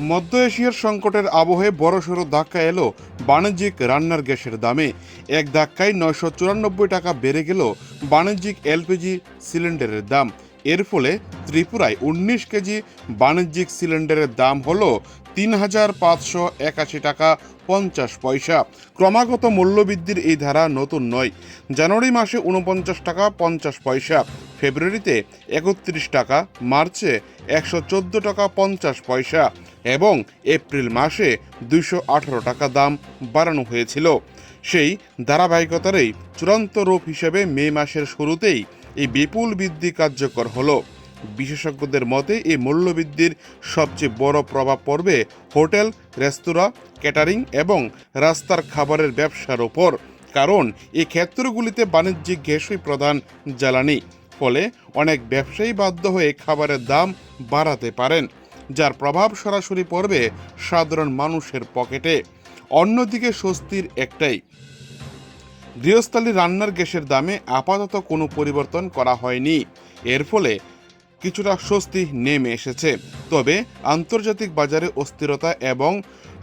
মধ্য এশিয়ার সংকটের আবহে বড়সড় ধাক্কা এলো বাণিজ্যিক রান্নার গ্যাসের দামে। এক ধাক্কায় 994 টাকা বেড়ে গেল বাণিজ্যিক এলপিজি সিলিন্ডারের দাম। এর ফলে ত্রিপুরায় 19 কেজি বাণিজ্যিক সিলিন্ডারের দাম হলো ৩,৫৮১ টাকা ৫০ পয়সা। ক্রমাগত মূল্যবৃদ্ধির এই ধারা নতুন নয়। জানুয়ারি মাসে ৪৯ টাকা ৫০ পয়সা, ফেব্রুয়ারিতে ৩১ টাকা, মার্চে ১১৪ টাকা ৫০ পয়সা এবং এপ্রিল মাসে ২১৮ টাকা দাম বাড়ানো হয়েছিল। সেই ধারাবাহিকতারই চূড়ান্ত রূপ হিসেবে মে মাসের শুরুতেই এই বিপুল বৃদ্ধি কার্যকর হলো। বিশেষজ্ঞদের মতে এই মূল্যবৃদ্ধির সবচেয়ে বড় প্রভাব পড়বে হোটেল, রেস্তোরাঁ, ক্যাটারিং এবং রাস্তার খাবারের ব্যবসার ওপর, কারণ এই ক্ষেত্রগুলিতে বাণিজ্যিক গ্যাসই প্রধান জ্বালানি। ফলে অনেক ব্যবসায়ী বাধ্য হয়ে খাবারের দাম বাড়াতে পারেন, যার প্রভাব সরাসরি পড়বে সাধারণ মানুষের পকেটে। অন্যদিকে স্বস্তির একটাই, গৃহস্থালী রান্নার গ্যাসের দামে আপাতত কোনো পরিবর্তন করা হয়নি। এর ফলে কিছুটা স্বস্তি নেমে এসেছে। তবে আন্তর্জাতিক বাজারে অস্থিরতা এবং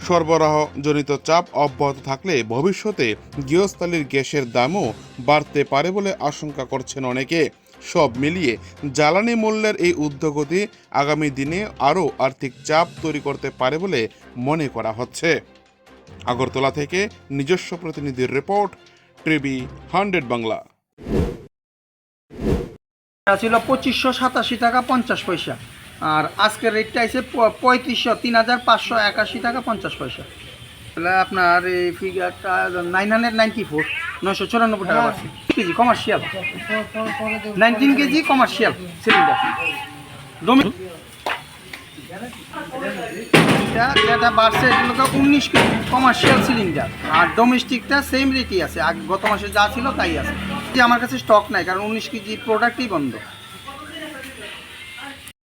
সরবরাহজনিত চাপ অব্যাহত থাকলে ভবিষ্যতে গৃহস্থালীর গ্যাসের দামও বাড়তে পারে বলে আশঙ্কা করছেন অনেকে। সব মিলিয়ে জ্বালানি মূল্যের এই ঊর্ধ্বগতি আগামী দিনে আরও আর্থিক চাপ তৈরি করতে পারে বলে মনে করা হচ্ছে। আগরতলা থেকে নিজস্ব প্রতিনিধির রিপোর্ট, টিভি 100 বাংলা। ছিল ২৫৮৭ টাকা ৫০ পয়সা, আর আজকের রেটটা আছে ৩৫৮১ টাকা ৫০ পয়সা। তাহলে আপনার এই ফিগারটা 994, 994 টাকা আছে। KG commercial, 19 KG commercial cylinder. যেটা বাড়ছে এটা 19 কেজি কমার্শিয়াল সিলিন্ডার, আর ডোমেস্টিকটা সেম রেটই আছে, গত মাসে যা ছিল তাই আছে। আমার কাছে স্টক নাই, কারণ 19 কেজি প্রোডাক্টই বন্ধ।